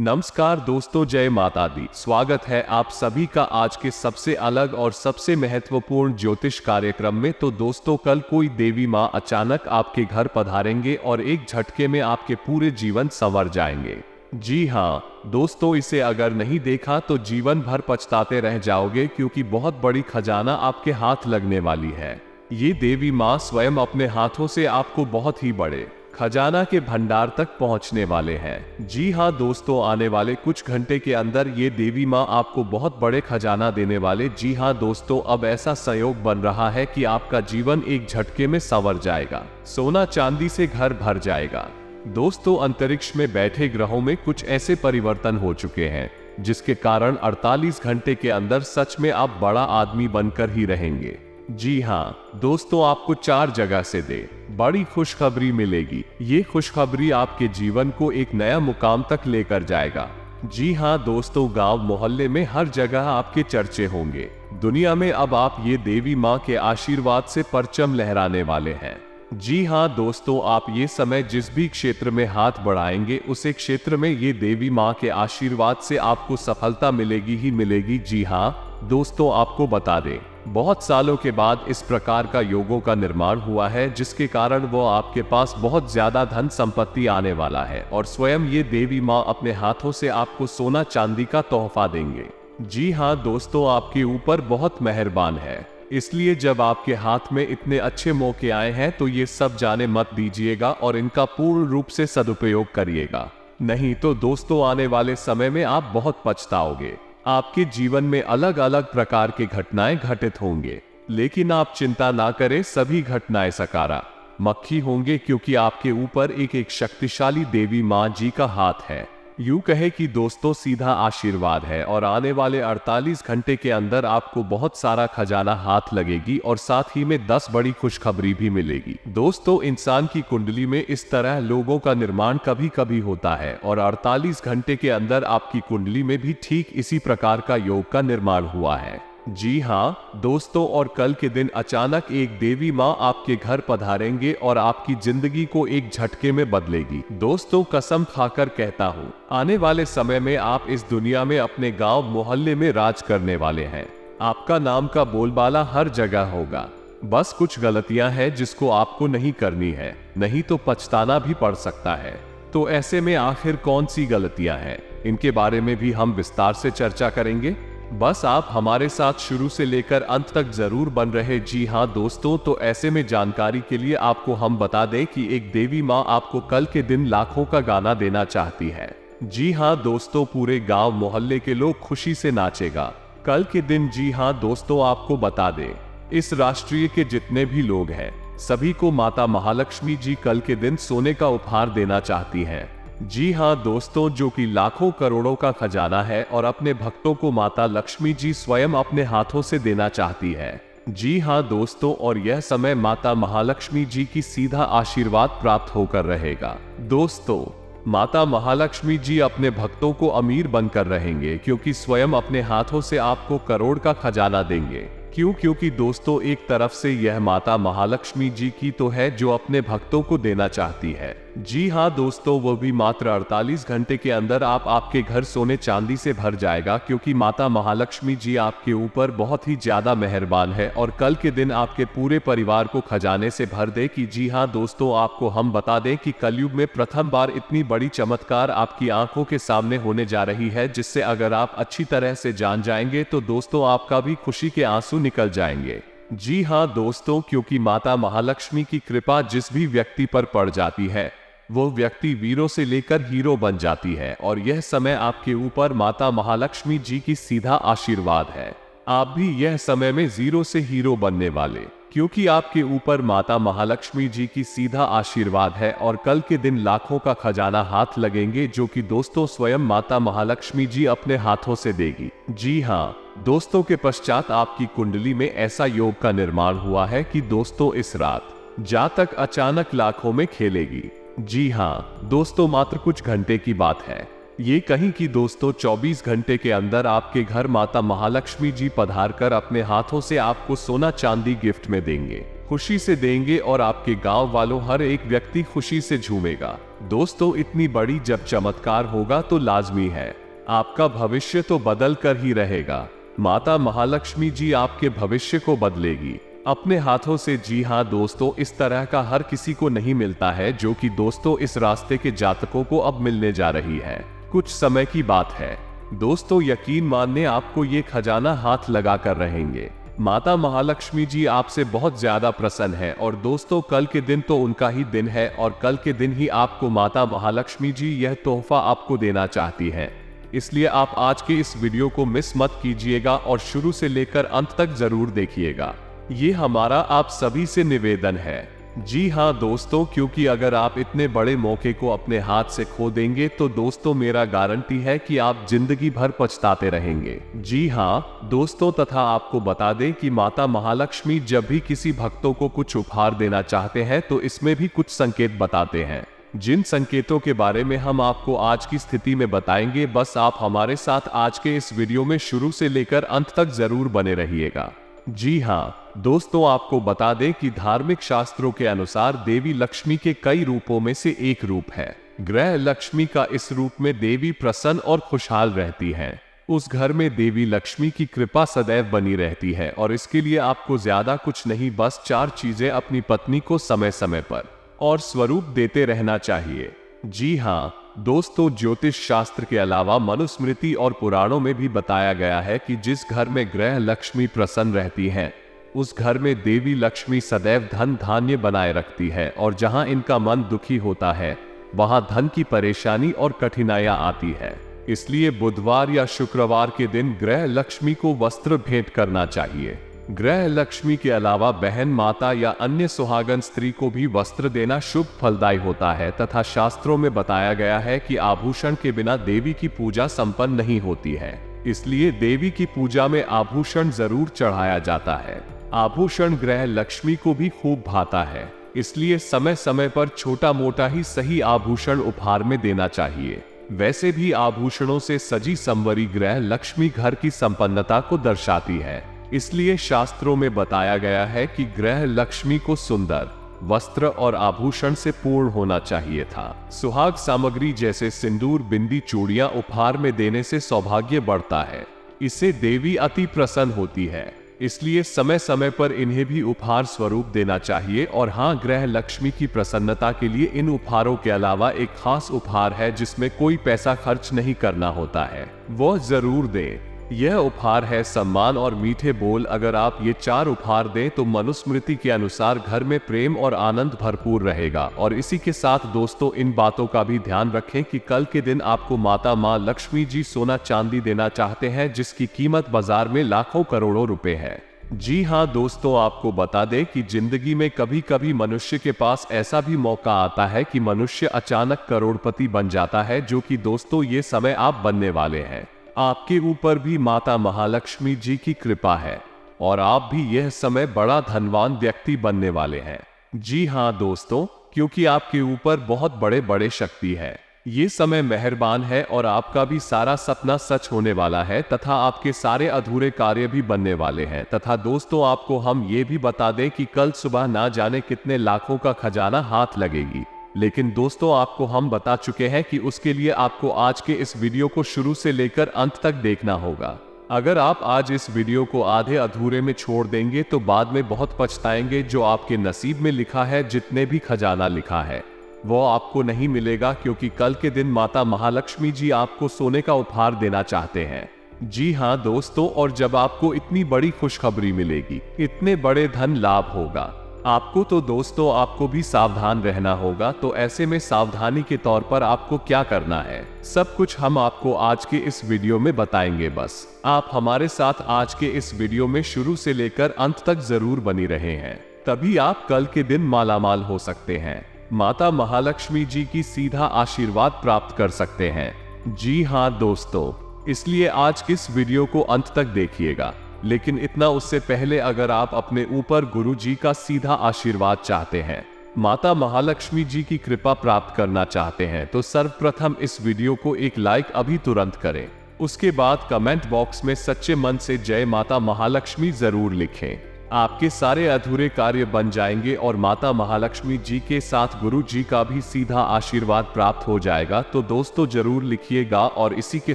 नमस्कार दोस्तों, जय माता दी। स्वागत है आप सभी का आज के सबसे अलग और सबसे महत्वपूर्ण ज्योतिष कार्यक्रम में। तो दोस्तों, कल कोई देवी माँ अचानक आपके घर पधारेंगे और एक झटके में आपके पूरे जीवन संवर जाएंगे। जी हाँ दोस्तों, इसे अगर नहीं देखा तो जीवन भर पछताते रह जाओगे, क्योंकि बहुत बड़ी खजाना आपके हाथ लगने वाली है। ये देवी माँ स्वयं अपने हाथों से आपको बहुत ही बड़े खजाना के भंडार तक पहुंचने वाले हैं। जी हाँ दोस्तों, आने वाले कुछ घंटे के अंदर ये देवी माँ आपको बहुत बड़े खजाना देने वाले। जी हाँ दोस्तों, अब ऐसा संयोग बन रहा है कि आपका जीवन एक झटके में संवर जाएगा, सोना चांदी से घर भर जाएगा। दोस्तों, अंतरिक्ष में बैठे ग्रहों में कुछ ऐसे परिवर्तन हो चुके हैं जिसके कारण 48 घंटे के अंदर सच में आप बड़ा आदमी बनकर ही रहेंगे। जी हाँ दोस्तों, आपको 4 जगह से बड़ी खुशखबरी मिलेगी। ये खुशखबरी आपके जीवन को एक नया मुकाम तक लेकर जाएगा। जी हाँ दोस्तों, गांव मोहल्ले में हर जगह आपके चर्चे होंगे। दुनिया में अब आप ये देवी माँ के आशीर्वाद से परचम लहराने वाले हैं। जी हाँ दोस्तों, आप ये समय जिस भी क्षेत्र में हाथ बढ़ाएंगे उसे क्षेत्र में ये देवी माँ के आशीर्वाद से आपको सफलता मिलेगी ही मिलेगी। जी हाँ दोस्तों, आपको बता दें, बहुत सालों के बाद इस प्रकार का योगों का निर्माण हुआ है जिसके कारण वो आपके पास बहुत ज्यादा धन संपत्ति आने वाला है और स्वयं ये देवी माँ अपने हाथों से आपको सोना चांदी का तोहफा देंगे। जी हाँ दोस्तों, आपके ऊपर बहुत मेहरबान है, इसलिए जब आपके हाथ में इतने अच्छे मौके आए हैं तो ये सब जाने मत दीजिएगा और इनका पूर्ण रूप से सदुपयोग करिएगा। नहीं तो दोस्तों, आने वाले समय में आप बहुत पछताओगे। आपके जीवन में अलग अलग प्रकार की घटनाएं घटित होंगे, लेकिन आप चिंता ना करें, सभी घटनाएं सकारात्मक होंगे, क्योंकि आपके ऊपर एक शक्तिशाली देवी माँ जी का हाथ है। यूं कहे कि दोस्तों, सीधा आशीर्वाद है और आने वाले 48 घंटे के अंदर आपको बहुत सारा खजाना हाथ लगेगी और साथ ही में 10 बड़ी खुशखबरी भी मिलेगी। दोस्तों, इंसान की कुंडली में इस तरह लोगों का निर्माण कभी कभी होता है और 48 घंटे के अंदर आपकी कुंडली में भी ठीक इसी प्रकार का योग का निर्माण हुआ है। जी हाँ दोस्तों, और कल के दिन अचानक एक देवी माँ आपके घर पधारेंगे और आपकी जिंदगी को एक झटके में बदलेगी। दोस्तों, कसम खाकर कहता हूँ, आने वाले समय में आप इस दुनिया में अपने गांव मोहल्ले में राज करने वाले हैं। आपका नाम का बोलबाला हर जगह होगा। बस कुछ गलतियां हैं जिसको आपको नहीं करनी है, नहीं तो पछताना भी पड़ सकता है। तो ऐसे में आखिर कौन सी गलतियां हैं, इनके बारे में भी हम विस्तार से चर्चा करेंगे। बस आप हमारे साथ शुरू से लेकर अंत तक जरूर बन रहे। जी हाँ दोस्तों, तो ऐसे में जानकारी के लिए आपको हम बता दें कि एक देवी माँ आपको कल के दिन लाखों का गाना देना चाहती है। जी हाँ दोस्तों, पूरे गांव मोहल्ले के लोग खुशी से नाचेगा कल के दिन। जी हाँ दोस्तों, आपको बता दें, इस राष्ट्रीय के जितने भी लोग हैं सभी को माता महालक्ष्मी जी कल के दिन सोने का उपहार देना चाहती हैं। जी हाँ दोस्तों, जो कि लाखों करोड़ों का खजाना है और अपने भक्तों को माता लक्ष्मी जी स्वयं अपने हाथों से देना चाहती है। जी हाँ दोस्तों, और यह समय माता महालक्ष्मी जी की सीधा आशीर्वाद प्राप्त होकर रहेगा। दोस्तों, माता महालक्ष्मी जी अपने भक्तों को अमीर बनकर रहेंगे, क्योंकि स्वयं अपने हाथों से आपको करोड़ का खजाना देंगे। क्योंकि दोस्तों, एक तरफ से यह माता महालक्ष्मी जी की तो है जो अपने भक्तों को देना चाहती है। जी हाँ दोस्तों, वो भी मात्र 48 घंटे के अंदर आपके घर सोने चांदी से भर जाएगा, क्योंकि माता महालक्ष्मी जी आपके ऊपर बहुत ही ज्यादा मेहरबान है और कल के दिन आपके पूरे परिवार को खजाने से भर दे। कि जी हाँ दोस्तों, आपको हम बता दें कि कलयुग में प्रथम बार इतनी बड़ी चमत्कार आपकी आंखों के सामने होने जा रही है, जिससे अगर आप अच्छी तरह से जान जाएंगे तो दोस्तों आपका भी खुशी के आंसू निकल जाएंगे। जी हाँ दोस्तों, क्योंकि माता महालक्ष्मी की कृपा जिस भी व्यक्ति पर पड़ जाती है वो व्यक्ति वीरों से लेकर हीरो बन जाती है, और यह समय आपके ऊपर माता महालक्ष्मी जी की सीधा आशीर्वाद है। आप भी यह समय में जीरो से हीरो बनने वाले, क्योंकि आपके ऊपर माता महालक्ष्मी जी की सीधा आशीर्वाद है और कल के दिन लाखों का खजाना हाथ लगेंगे, जो कि दोस्तों स्वयं माता महालक्ष्मी जी अपने हाथों से देगी। जी हाँ दोस्तों, के पश्चात आपकी कुंडली में ऐसा योग का निर्माण हुआ है कि दोस्तों इस रात जातक अचानक लाखों में खेलेगी। जी हाँ दोस्तों, मात्र कुछ घंटे की बात है। ये कहीं कि दोस्तों 24 घंटे के अंदर आपके घर माता महालक्ष्मी जी पधार कर अपने हाथों से आपको सोना चांदी गिफ्ट में देंगे। खुशी से देंगे और आपके गांव वालों हर एक व्यक्ति खुशी से झूमेगा। दोस्तों, इतनी बड़ी जब चमत्कार होगा तो लाजमी है आपका भविष्य तो बदल कर ही रहेगा। माता महालक्ष्मी जी आपके भविष्य को बदलेगी अपने हाथों से। जी हाँ दोस्तों, इस तरह का हर किसी को नहीं मिलता है, जो कि दोस्तों इस रास्ते के जातकों को अब मिलने जा रही है। कुछ समय की बात है दोस्तों, यकीन मानने आपको ये खजाना हाथ लगा कर रहेंगे। माता महालक्ष्मी जी आपसे बहुत ज्यादा प्रसन्न है और दोस्तों कल के दिन तो उनका ही दिन है और कल के दिन ही आपको माता महालक्ष्मी जी यह तोहफा आपको देना चाहती है। इसलिए आप आज के इस वीडियो को मिस मत कीजिएगा और शुरू से लेकर अंत तक जरूर देखिएगा। ये हमारा आप सभी से निवेदन है। जी हाँ दोस्तों, क्योंकि अगर आप इतने बड़े मौके को अपने हाथ से खो देंगे तो दोस्तों मेरा गारंटी है कि आप जिंदगी भर पछताते रहेंगे। जी हाँ दोस्तों, तथा आपको बता दें कि माता महालक्ष्मी जब भी किसी भक्तों को कुछ उपहार देना चाहते हैं तो इसमें भी कुछ संकेत बताते हैं, जिन संकेतों के बारे में हम आपको आज की स्थिति में बताएंगे। बस आप हमारे साथ आज के इस वीडियो में शुरू से लेकर अंत तक जरूर बने रहिएगा। जी हाँ दोस्तों, आपको बता दें कि धार्मिक शास्त्रों के अनुसार देवी लक्ष्मी के कई रूपों में से एक रूप है ग्रह लक्ष्मी का। इस रूप में देवी प्रसन्न और खुशहाल रहती हैं। उस घर में देवी लक्ष्मी की कृपा सदैव बनी रहती है और इसके लिए आपको ज्यादा कुछ नहीं, बस 4 चीजें अपनी पत्नी को समय समय पर और स्वरूप देते रहना चाहिए। जी हाँ दोस्तों, ज्योतिष शास्त्र के अलावा मनुस्मृति और पुराणों में भी बताया गया है कि जिस घर में ग्रह लक्ष्मी प्रसन्न रहती हैं, उस घर में देवी लक्ष्मी सदैव धन धान्य बनाए रखती है और जहां इनका मन दुखी होता है वहां धन की परेशानी और कठिनाइयां आती है। इसलिए बुधवार या शुक्रवार के दिन ग्रह लक्ष्मी को वस्त्र भेंट करना चाहिए। ग्रह लक्ष्मी के अलावा बहन, माता या अन्य सुहागन स्त्री को भी वस्त्र देना शुभ फलदायी होता है तथा शास्त्रों में बताया गया है कि आभूषण के बिना देवी की पूजा संपन्न नहीं होती है। इसलिए देवी की पूजा में आभूषण जरूर चढ़ाया जाता है। आभूषण ग्रह लक्ष्मी को भी खूब भाता है, इसलिए समय समय पर छोटा मोटा ही सही आभूषण उपहार में देना चाहिए। वैसे भी आभूषणों से सजी संवरी ग्रह लक्ष्मी घर की संपन्नता को दर्शाती है। इसलिए शास्त्रों में बताया गया है कि ग्रह लक्ष्मी को सुंदर वस्त्र और आभूषण से पूर्ण होना चाहिए था। सुहाग सामग्री जैसे सिंदूर, बिंदी, चूड़ियां उपहार में देने से सौभाग्य बढ़ता है। इससे देवी अति प्रसन्न होती है, इसलिए समय समय पर इन्हें भी उपहार स्वरूप देना चाहिए। और हाँ, ग्रह लक्ष्मी की प्रसन्नता के लिए इन उपहारों के अलावा एक खास उपहार है जिसमें कोई पैसा खर्च नहीं करना होता है, वो जरूर दें। यह उपहार है सम्मान और मीठे बोल। अगर आप ये 4 उपहार दें तो मनुस्मृति के अनुसार घर में प्रेम और आनंद भरपूर रहेगा। और इसी के साथ दोस्तों इन बातों का भी ध्यान रखें कि कल के दिन आपको माता माँ लक्ष्मी जी सोना चांदी देना चाहते हैं, जिसकी कीमत बाजार में लाखों करोड़ों रुपए है। जी हाँ दोस्तों, आपको बता दें कि जिंदगी में कभी कभी मनुष्य के पास ऐसा भी मौका आता है कि मनुष्य अचानक करोड़पति बन जाता है, जो कि दोस्तों ये समय आप बनने वाले हैं। आपके ऊपर भी माता महालक्ष्मी जी की कृपा है और आप भी यह समय बड़ा धनवान व्यक्ति बनने वाले हैं। जी हाँ दोस्तों, क्योंकि आपके ऊपर बहुत बड़े बड़े शक्ति है। ये समय मेहरबान है और आपका भी सारा सपना सच होने वाला है तथा आपके सारे अधूरे कार्य भी बनने वाले हैं। तथा दोस्तों आपको हम ये भी बता दें कि कल सुबह ना जाने कितने लाखों का खजाना हाथ लगेगी, लेकिन दोस्तों आपको हम बता चुके हैं कि उसके लिए आपको आज के इस वीडियो को शुरू से लेकर अंत तक देखना होगा। अगर आप आज इस वीडियो को आधे अधूरे में छोड़ देंगे तो बाद में बहुत पछताएंगे। जो आपके नसीब में लिखा है, जितने भी खजाना लिखा है, वो आपको नहीं मिलेगा, क्योंकि कल के दिन माता महालक्ष्मी जी आपको सोने का उपहार देना चाहते हैं। जी हाँ दोस्तों, और जब आपको इतनी बड़ी खुशखबरी मिलेगी, इतने बड़े धन लाभ होगा आपको, तो दोस्तों आपको भी सावधान रहना होगा। तो ऐसे में सावधानी के तौर पर आपको क्या करना है, सब कुछ हम आपको आज के इस वीडियो में बताएंगे। बस आप हमारे साथ आज के इस वीडियो में शुरू से लेकर अंत तक जरूर बनी रहे हैं, तभी आप कल के दिन मालामाल हो सकते हैं, माता महालक्ष्मी जी की सीधा आशीर्वाद प्राप्त कर सकते हैं। जी हाँ दोस्तों, इसलिए आज इस वीडियो को अंत तक देखिएगा। लेकिन इतना उससे पहले अगर आप अपने ऊपर गुरु जी का सीधा आशीर्वाद चाहते हैं, माता महालक्ष्मी जी की कृपा प्राप्त करना चाहते हैं, तो सर्वप्रथम इस वीडियो को एक लाइक अभी तुरंत करें। उसके बाद कमेंट बॉक्स में सच्चे मन से जय माता महालक्ष्मी जरूर लिखें। आपके सारे अधूरे कार्य बन जाएंगे और माता महालक्ष्मी जी के साथ गुरु जी का भी सीधा आशीर्वाद प्राप्त हो जाएगा। तो दोस्तों जरूर लिखिएगा, और इसी के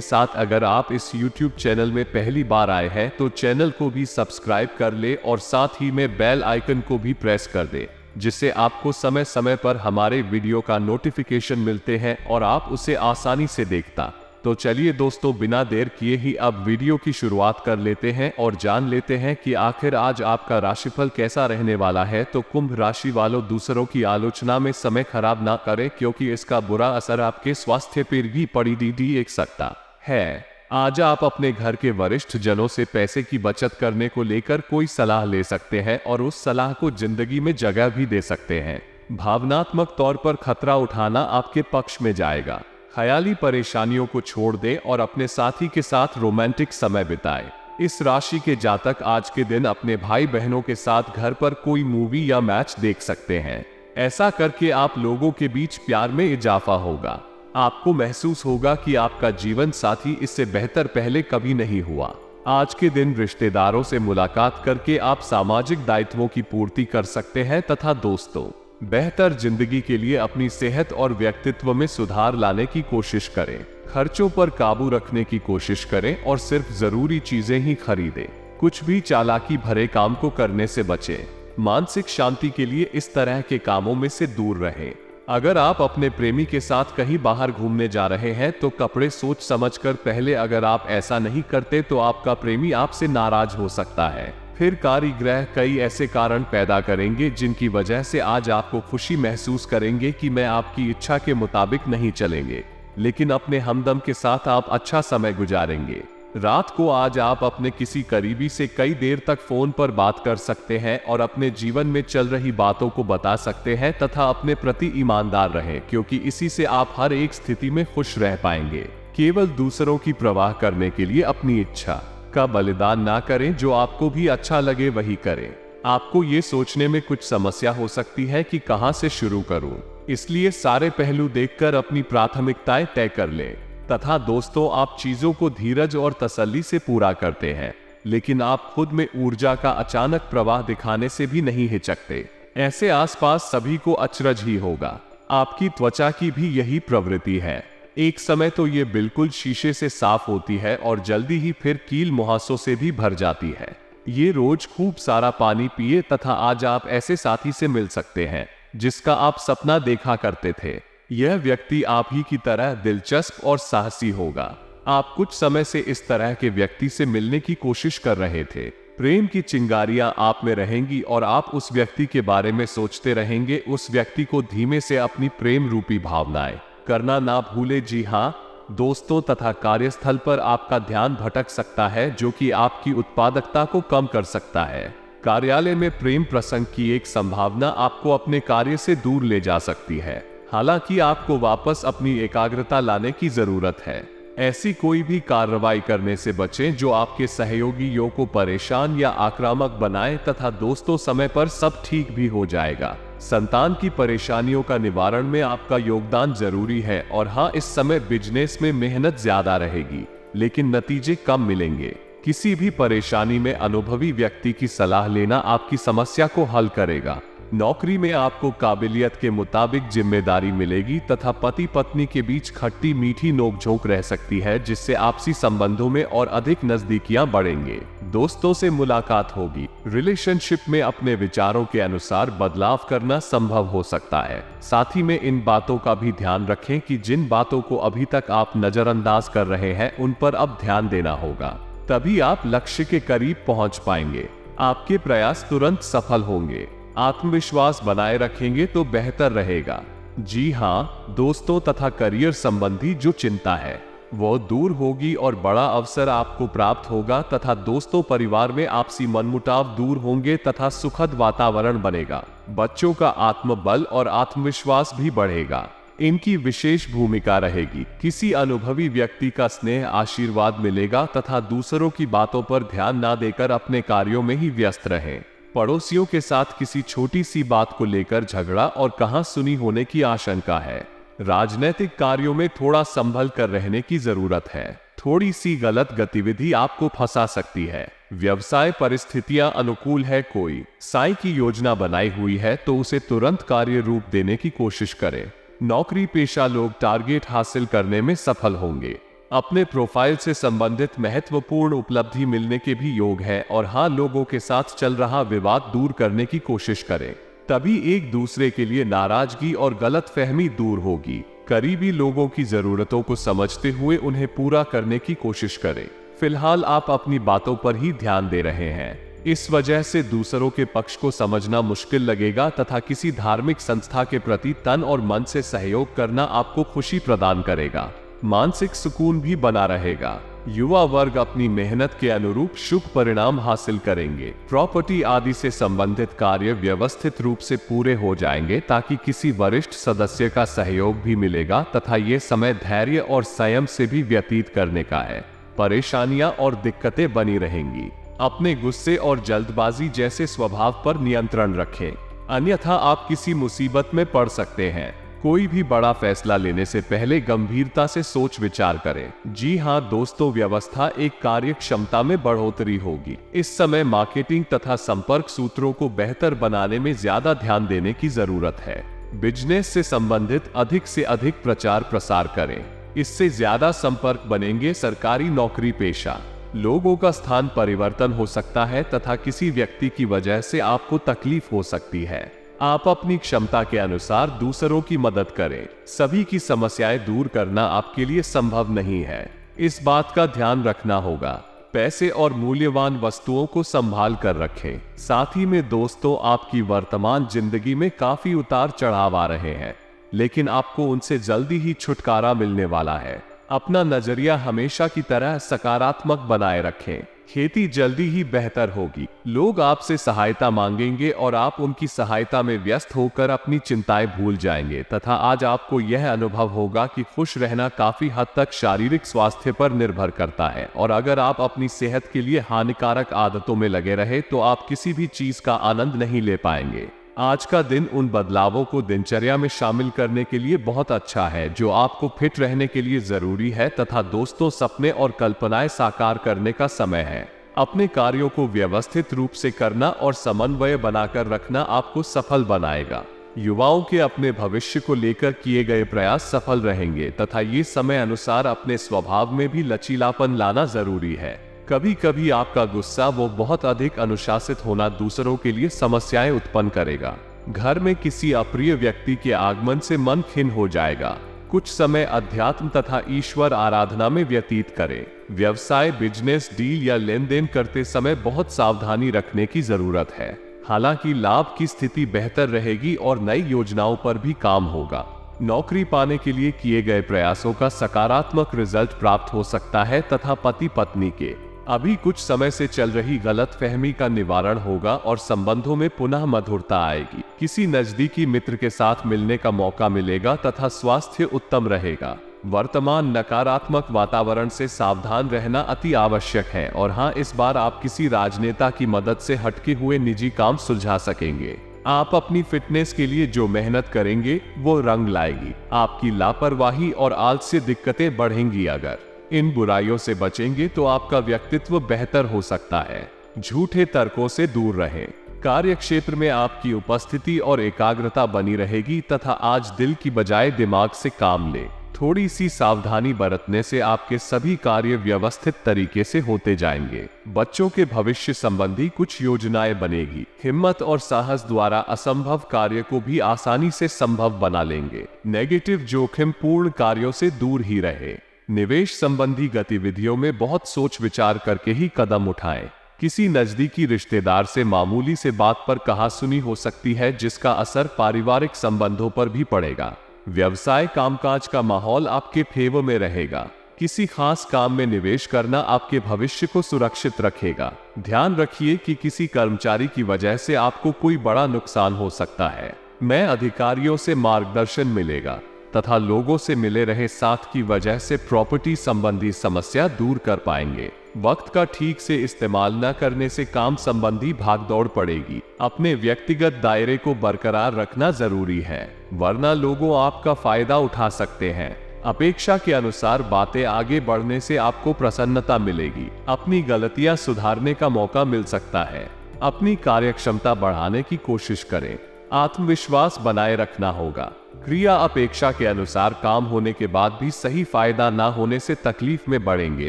साथ अगर आप इस YouTube चैनल में पहली बार आए हैं तो चैनल को भी सब्सक्राइब कर ले और साथ ही में बेल आइकन को भी प्रेस कर दे, जिससे आपको समय समय पर हमारे वीडियो का नोटिफिकेशन मिलते हैं और आप उसे आसानी से देखता। तो चलिए दोस्तों, बिना देर किए ही अब वीडियो की शुरुआत कर लेते हैं और जान लेते हैं कि आखिर आज आपका राशिफल कैसा रहने वाला है। तो कुंभ राशि वालों, दूसरों की आलोचना में समय खराब ना करें, क्योंकि इसका बुरा असर आपके स्वास्थ्य पर भी पड़ी देख सकता है। आज आप अपने घर के वरिष्ठ जनों से पैसे की बचत करने को लेकर कोई सलाह ले सकते हैं और उस सलाह को जिंदगी में जगह भी दे सकते हैं। भावनात्मक तौर पर खतरा उठाना आपके पक्ष में जाएगा। ख्याली परेशानियों को छोड़ दें और अपने साथी के साथ रोमांटिक समय बिताएं। इस राशि के जातक आज के दिन अपने भाई बहनों के साथ घर पर कोई मूवी या मैच देख सकते हैं। ऐसा करके आप लोगों के बीच प्यार में इजाफा होगा। आपको महसूस होगा कि आपका जीवन साथी इससे बेहतर पहले कभी नहीं हुआ। आज के दिन रिश्तेदारों से मुलाकात करके आप सामाजिक दायित्वों की पूर्ति कर सकते हैं तथा दोस्तों, बेहतर जिंदगी के लिए अपनी सेहत और व्यक्तित्व में सुधार लाने की कोशिश करें। खर्चों पर काबू रखने की कोशिश करें और सिर्फ जरूरी चीजें ही खरीदें। कुछ भी चालाकी भरे काम को करने से बचें। मानसिक शांति के लिए इस तरह के कामों में से दूर रहें। अगर आप अपने प्रेमी के साथ कहीं बाहर घूमने जा रहे हैं तो कपड़े सोच समझकर पहले। अगर आप ऐसा नहीं करते तो आपका प्रेमी आपसे नाराज हो सकता है। फिर कार्यग्रह कई ऐसे कारण पैदा करेंगे जिनकी वजह से आज आपको खुशी महसूस करेंगे कि मैं आपकी इच्छा के मुताबिक नहीं चलेंगे, लेकिन अपने हमदम के साथ आप अच्छा समय गुजारेंगे। रात को आज आप अपने किसी करीबी से कई देर तक फोन पर बात कर सकते हैं और अपने जीवन में चल रही बातों को बता सकते हैं तथा अपने प्रति ईमानदार रहें, क्योंकि इसी से आप हर एक स्थिति में खुश रह पाएंगे। केवल दूसरों की परवाह करने के लिए अपनी इच्छा का बलिदान ना करें। जो आपको भी अच्छा लगे वही करें। आपको ये सोचने में कुछ समस्या हो सकती है कि कहां से शुरू करूं, इसलिए सारे पहलू देखकर अपनी प्राथमिकताएं तय कर लें। तथा दोस्तों, आप चीजों को धीरज और तसल्ली से पूरा करते हैं, लेकिन आप खुद में ऊर्जा का अचानक प्रवाह दिखाने से भी नहीं हिचकते। ऐसे आसपास सभी को अचरज ही होगा। आपकी त्वचा की भी यही प्रवृत्ति है। एक समय तो ये बिल्कुल शीशे से साफ होती है और जल्दी ही फिर कील मुहासों से भी भर जाती है। ये रोज खूब सारा पानी पिए तथा आज आप ऐसे साथी से मिल सकते हैं जिसका आप सपना देखा करते थे। यह व्यक्ति आप ही की तरह दिलचस्प और साहसी होगा। आप कुछ समय से इस तरह के व्यक्ति से मिलने की कोशिश कर रहे थे। प्रेम की चिंगारियां आप में रहेंगी और आप उस व्यक्ति के बारे में सोचते रहेंगे। उस व्यक्ति को धीमे से अपनी प्रेम रूपी भावनाएं करना ना भूले। जी हाँ दोस्तों, तथा कार्यस्थल पर आपका ध्यान भटक सकता है, जो कि आपकी उत्पादकता को कम कर सकता है। कार्यालय में प्रेम प्रसंग की एक संभावना आपको अपने कार्य से दूर ले जा सकती है। हालांकि आपको वापस अपनी एकाग्रता लाने की जरूरत है। ऐसी कोई भी कार्रवाई करने से बचें जो आपके सहयोगियों को परेशान या आक्रामक बनाए। तथा दोस्तों, समय पर सब ठीक भी हो जाएगा। संतान की परेशानियों का निवारण में आपका योगदान जरूरी है। और हाँ, इस समय बिजनेस में मेहनत ज्यादा रहेगी, लेकिन नतीजे कम मिलेंगे। किसी भी परेशानी में अनुभवी व्यक्ति की सलाह लेना आपकी समस्या को हल करेगा। नौकरी में आपको काबिलियत के मुताबिक जिम्मेदारी मिलेगी तथा पति पत्नी के बीच खट्टी मीठी नोकझोंक रह सकती है, जिससे आपसी संबंधों में और अधिक नजदीकियां बढ़ेंगे। दोस्तों से मुलाकात होगी। रिलेशनशिप में अपने विचारों के अनुसार बदलाव करना संभव हो सकता है। साथ ही में इन बातों का भी ध्यान रखें कि जिन बातों को अभी तक आप नजरअंदाज कर रहे हैं उन पर अब ध्यान देना होगा, तभी आप लक्ष्य के करीब पहुंच पाएंगे। आपके प्रयास तुरंत सफल होंगे। आत्मविश्वास बनाए रखेंगे तो बेहतर रहेगा। जी हाँ दोस्तों, तथा करियर संबंधी जो चिंता है वो दूर होगी और बड़ा अवसर आपको प्राप्त होगा। तथा दोस्तों, परिवार में आपसी मनमुटाव दूर होंगे तथा सुखद वातावरण बनेगा। बच्चों का आत्मबल और आत्मविश्वास भी बढ़ेगा। इनकी विशेष भूमिका रहेगी। किसी अनुभवी व्यक्ति का स्नेह आशीर्वाद मिलेगा तथा दूसरों की बातों पर ध्यान ना देकर अपने कार्यों में ही व्यस्त रहें। पड़ोसियों के साथ किसी छोटी सी बात को लेकर झगड़ा और कहां सुनी होने की आशंका है। राजनीतिक कार्यों में थोड़ा संभल कर रहने की जरूरत है। थोड़ी सी गलत गतिविधि आपको फंसा सकती है। व्यवसाय परिस्थितियां अनुकूल है, कोई साई की योजना बनाई हुई है तो उसे तुरंत कार्य रूप देने की कोशिश करें। नौकरी पेशा लोग टारगेट हासिल करने में सफल होंगे। अपने प्रोफाइल से संबंधित महत्वपूर्ण उपलब्धि मिलने के भी योग है और हाँ, लोगों के साथ चल रहा विवाद दूर करने की कोशिश करें, तभी एक दूसरे के लिए नाराजगी और गलतफहमी दूर होगी। करीबी लोगों की जरूरतों को समझते हुए उन्हें पूरा करने की कोशिश करें। फिलहाल आप अपनी बातों पर ही ध्यान दे रहे हैं, इस वजह से दूसरों के पक्ष को समझना मुश्किल लगेगा तथा किसी धार्मिक संस्था के प्रति तन और मन से सहयोग करना आपको खुशी प्रदान करेगा। मानसिक सुकून भी बना रहेगा। युवा वर्ग अपनी मेहनत के अनुरूप शुभ परिणाम हासिल करेंगे। प्रॉपर्टी आदि से संबंधित कार्य व्यवस्थित रूप से पूरे हो जाएंगे ताकि किसी वरिष्ठ सदस्य का सहयोग भी मिलेगा तथा ये समय धैर्य और संयम से भी व्यतीत करने का है। परेशानियां और दिक्कतें बनी रहेंगी। अपने गुस्से और जल्दबाजी जैसे स्वभाव पर नियंत्रण रखें, अन्यथा आप किसी मुसीबत में पड़ सकते हैं। कोई भी बड़ा फैसला लेने से पहले गंभीरता से सोच विचार करें। जी हाँ दोस्तों, व्यवस्था एक कार्य क्षमता में बढ़ोतरी होगी। इस समय मार्केटिंग तथा संपर्क सूत्रों को बेहतर बनाने में ज्यादा ध्यान देने की जरूरत है। बिजनेस से संबंधित अधिक से अधिक प्रचार प्रसार करें, इससे ज्यादा संपर्क बनेंगे। सरकारी नौकरी पेशा लोगों का स्थान परिवर्तन हो सकता है तथा किसी व्यक्ति की वजह से आपको तकलीफ हो सकती है। आप अपनी क्षमता के अनुसार दूसरों की मदद करें। सभी की समस्याएं दूर करना आपके लिए संभव नहीं है, इस बात का ध्यान रखना होगा। पैसे और मूल्यवान वस्तुओं को संभाल कर रखें। साथ ही में दोस्तों, आपकी वर्तमान जिंदगी में काफी उतार चढ़ाव आ रहे हैं, लेकिन आपको उनसे जल्दी ही छुटकारा मिलने वाला है। अपना नजरिया हमेशा की तरह सकारात्मक बनाए रखें। खेती जल्दी ही बेहतर होगी। लोग आपसे सहायता मांगेंगे और आप उनकी सहायता में व्यस्त होकर अपनी चिंताएं भूल जाएंगे तथा आज आपको यह अनुभव होगा कि खुश रहना काफी हद तक शारीरिक स्वास्थ्य पर निर्भर करता है और अगर आप अपनी सेहत के लिए हानिकारक आदतों में लगे रहे तो आप किसी भी चीज का आनंद नहीं ले पाएंगे। आज का दिन उन बदलावों को दिनचर्या में शामिल करने के लिए बहुत अच्छा है जो आपको फिट रहने के लिए जरूरी है तथा दोस्तों, सपने और कल्पनाएं साकार करने का समय है। अपने कार्यों को व्यवस्थित रूप से करना और समन्वय बनाकर रखना आपको सफल बनाएगा। युवाओं के अपने भविष्य को लेकर किए गए प्रयास सफल रहेंगे तथा ये समय अनुसार अपने स्वभाव में भी लचीलापन लाना जरूरी है। कभी कभी आपका गुस्सा वो बहुत अधिक अनुशासित होना दूसरों के लिए समस्याएं उत्पन्न करेगा। घर में किसी अप्रिय व्यक्ति के आगमन से मन खिन्न हो जाएगा। कुछ समय अध्यात्म तथा ईश्वर आराधना में व्यतीत करें। व्यवसाय, बिजनेस, डील या लेन देन करते समय बहुत सावधानी रखने की जरूरत है। हालांकि लाभ की स्थिति बेहतर रहेगी और नई योजनाओं पर भी काम होगा। नौकरी पाने के लिए किए गए प्रयासों का सकारात्मक रिजल्ट प्राप्त हो सकता है तथा पति पत्नी के अभी कुछ समय से चल रही गलतफहमी का निवारण होगा और संबंधों में पुनः मधुरता आएगी। किसी नजदीकी मित्र के साथ मिलने का मौका मिलेगा तथा स्वास्थ्य उत्तम रहेगा। वर्तमान नकारात्मक वातावरण से सावधान रहना अति आवश्यक है और हाँ, इस बार आप किसी राजनेता की मदद से हटके हुए निजी काम सुलझा सकेंगे। आप अपनी फिटनेस के लिए जो मेहनत करेंगे वो रंग लाएगी। आपकी लापरवाही और आलस्य दिक्कतें बढ़ेंगी। अगर इन बुराइयों से बचेंगे तो आपका व्यक्तित्व बेहतर हो सकता है। झूठे तर्कों से दूर रहें। कार्य क्षेत्र में आपकी उपस्थिति और एकाग्रता बनी रहेगी तथा आज दिल की बजाय दिमाग से काम ले। थोड़ी सी सावधानी बरतने से आपके सभी कार्य व्यवस्थित तरीके से होते जाएंगे। बच्चों के भविष्य संबंधी कुछ योजनाएं बनेगी। हिम्मत और साहस द्वारा असंभव कार्य को भी आसानी से संभव बना लेंगे। नेगेटिव जोखिम पूर्ण कार्यों से दूर ही रहे। निवेश संबंधी गतिविधियों में बहुत सोच विचार करके ही कदम उठाएं। किसी नजदीकी रिश्तेदार से मामूली से बात पर कहासुनी हो सकती है जिसका असर पारिवारिक संबंधों पर भी पड़ेगा। व्यवसाय कामकाज का माहौल आपके फेवर में रहेगा। किसी खास काम में निवेश करना आपके भविष्य को सुरक्षित रखेगा। ध्यान रखिए कि किसी कर्मचारी की वजह से आपको कोई बड़ा नुकसान हो सकता है। मैं अधिकारियों से मार्गदर्शन मिलेगा तथा लोगों से मिले रहे साथ की वजह से प्रॉपर्टी संबंधी समस्या दूर कर पाएंगे। वक्त का ठीक से इस्तेमाल न करने से काम संबंधी भागदौड़ पड़ेगी। अपने व्यक्तिगत दायरे को बरकरार रखना जरूरी है, वरना लोगों आपका फायदा उठा सकते हैं। अपेक्षा के अनुसार बातें आगे बढ़ने से आपको प्रसन्नता मिलेगी। अपनी गलतियां सुधारने का मौका मिल सकता है। अपनी कार्यक्षमता बढ़ाने की कोशिश करें। आत्मविश्वास बनाए रखना होगा। क्रिया अपेक्षा के अनुसार काम होने के बाद भी सही फायदा ना होने से तकलीफ में बढ़ेंगे।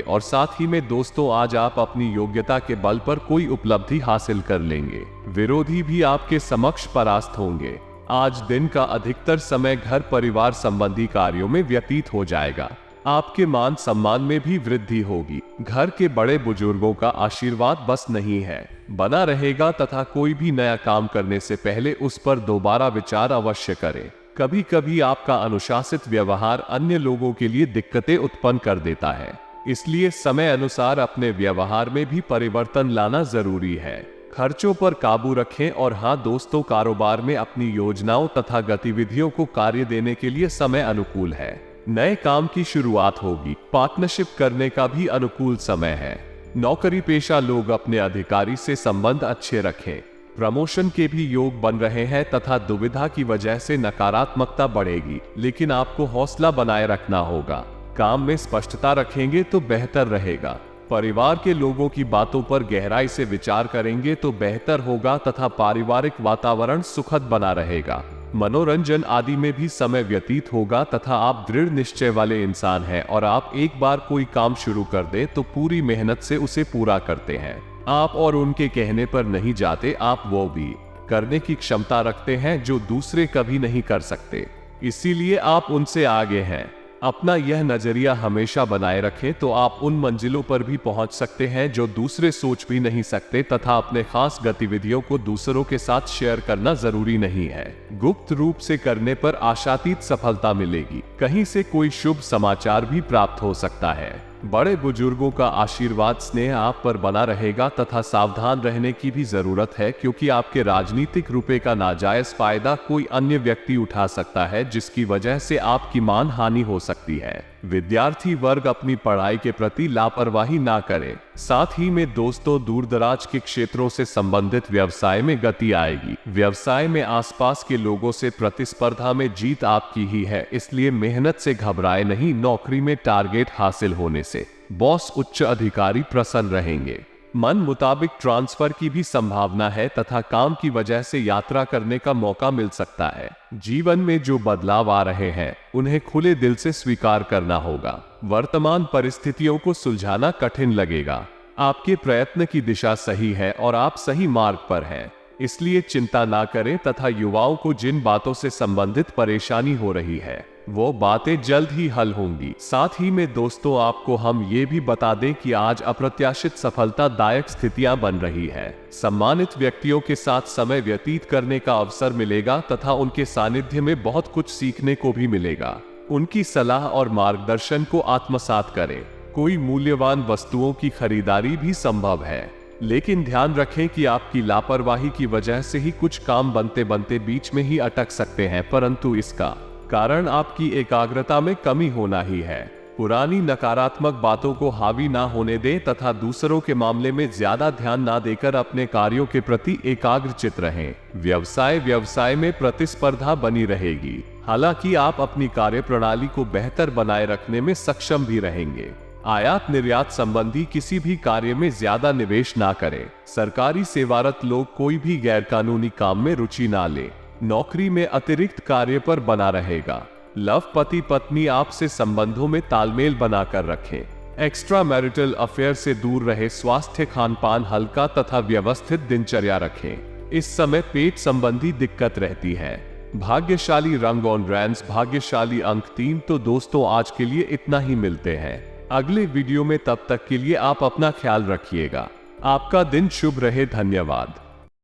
और साथ ही में दोस्तों, आज आप अपनी योग्यता के बल पर कोई उपलब्धि हासिल कर लेंगे। विरोधी भी आपके समक्ष परास्त होंगे। आज दिन का अधिकतर समय घर परिवार संबंधी कार्यों में व्यतीत हो जाएगा। आपके मान सम्मान में भी वृद्धि होगी। घर के बड़े बुजुर्गों का आशीर्वाद बस नहीं है, बना रहेगा तथा कोई भी नया काम करने से पहले उस पर दोबारा विचार अवश्य करें। कभी कभी आपका अनुशासित व्यवहार अन्य लोगों के लिए दिक्कतें उत्पन्न कर देता है, इसलिए समय अनुसार अपने व्यवहार में भी परिवर्तन लाना जरूरी है। खर्चों पर काबू रखें। और हाँ दोस्तों, कारोबार में अपनी योजनाओं तथा गतिविधियों को कार्य देने के लिए समय अनुकूल है। नए काम की शुरुआत होगी। पार्टनरशिप करने का भी अनुकूल समय है। नौकरी पेशा लोग अपने अधिकारी से संबंध अच्छे रखें। प्रमोशन के भी योग बन रहे हैं तथा दुविधा की वजह से नकारात्मकता बढ़ेगी, लेकिन आपको हौसला बनाए रखना होगा। काम में स्पष्टता रखेंगे तो बेहतर रहेगा। परिवार के लोगों की बातों पर गहराई से विचार करेंगे तो बेहतर होगा तथा पारिवारिक वातावरण सुखद बना रहेगा। मनोरंजन आदि में भी समय व्यतीत होगा तथा आप दृढ़ निश्चय वाले इंसान हैं और आप एक बार कोई काम शुरू कर दें तो पूरी मेहनत से उसे पूरा करते हैं। आप और उनके कहने पर नहीं जाते, आप वो भी करने की क्षमता रखते हैं जो दूसरे कभी नहीं कर सकते, इसीलिए आप उनसे आगे हैं। अपना यह नजरिया हमेशा बनाए रखें तो आप उन मंजिलों पर भी पहुंच सकते हैं जो दूसरे सोच भी नहीं सकते तथा अपने खास गतिविधियों को दूसरों के साथ शेयर करना जरूरी नहीं है। गुप्त रूप से करने पर आशातीत सफलता मिलेगी। कहीं से कोई शुभ समाचार भी प्राप्त हो सकता है। बड़े बुजुर्गों का आशीर्वाद स्नेह आप पर बना रहेगा तथा सावधान रहने की भी जरूरत है, क्योंकि आपके राजनीतिक रुपए का नाजायज फायदा कोई अन्य व्यक्ति उठा सकता है, जिसकी वजह से आपकी मान हानि हो सकती है। विद्यार्थी वर्ग अपनी पढ़ाई के प्रति लापरवाही ना करे। साथ ही में दोस्तों, दूर दराज के क्षेत्रों से संबंधित व्यवसाय में गति आएगी। व्यवसाय में आसपास के लोगों से प्रतिस्पर्धा में जीत आपकी ही है, इसलिए मेहनत से घबराए नहीं। नौकरी में टारगेट हासिल होने से बॉस उच्च अधिकारी प्रसन्न रहेंगे। मन मुताबिक ट्रांसफर की भी संभावना है तथा काम की वजह से यात्रा करने का मौका मिल सकता है। जीवन में जो बदलाव आ रहे हैं उन्हें खुले दिल से स्वीकार करना होगा। वर्तमान परिस्थितियों को सुलझाना कठिन लगेगा। आपके प्रयत्न की दिशा सही है और आप सही मार्ग पर हैं, इसलिए चिंता ना करें तथा युवाओं को जिन बातों से संबंधित परेशानी हो रही है वो बातें जल्द ही हल होंगी। साथ ही में दोस्तों, आपको हम ये भी बता दें कि आज अप्रत्याशित सफलतादायक स्थितियां बन रही है। सम्मानित व्यक्तियों के साथ समय व्यतीत करने का अवसर मिलेगा तथा उनके सानिध्य में बहुत कुछ सीखने को भी मिलेगा। उनकी सलाह और मार्गदर्शन को आत्मसात करें। कोई मूल्यवान वस्तुओं की खरीदारी भी संभव है, लेकिन ध्यान रखें कि आपकी लापरवाही की वजह से ही कुछ काम बनते बनते बीच में ही अटक सकते हैं, परंतु इसका कारण आपकी एकाग्रता में कमी होना ही है। पुरानी नकारात्मक बातों को हावी ना होने दें तथा दूसरों के मामले में ज्यादा ध्यान ना देकर अपने कार्यों के प्रति एकाग्रचित रहें। व्यवसाय में प्रतिस्पर्धा बनी रहेगी, हालांकि आप अपनी कार्य प्रणाली को बेहतर बनाए रखने में सक्षम भी रहेंगे। आयात निर्यात संबंधी किसी भी कार्य में ज्यादा निवेश ना करें। सरकारी सेवारत लोग कोई भी गैरकानूनी काम में रुचि ना लें। नौकरी में अतिरिक्त कार्य पर बना रहेगा। लव पति पत्नी आपसे संबंधों में तालमेल बनाकर रखें। एक्स्ट्रा मैरिटल अफेयर से दूर रहे। स्वास्थ्य खान पान हल्का तथा व्यवस्थित दिनचर्या रखें। इस समय पेट संबंधी दिक्कत रहती है। भाग्यशाली रंग ऑरेंज, भाग्यशाली अंक 3। तो दोस्तों, आज के लिए इतना ही। मिलते हैं अगले वीडियो में, तब तक के लिए आप अपना ख्याल रखिएगा। आपका दिन शुभ रहे। धन्यवाद।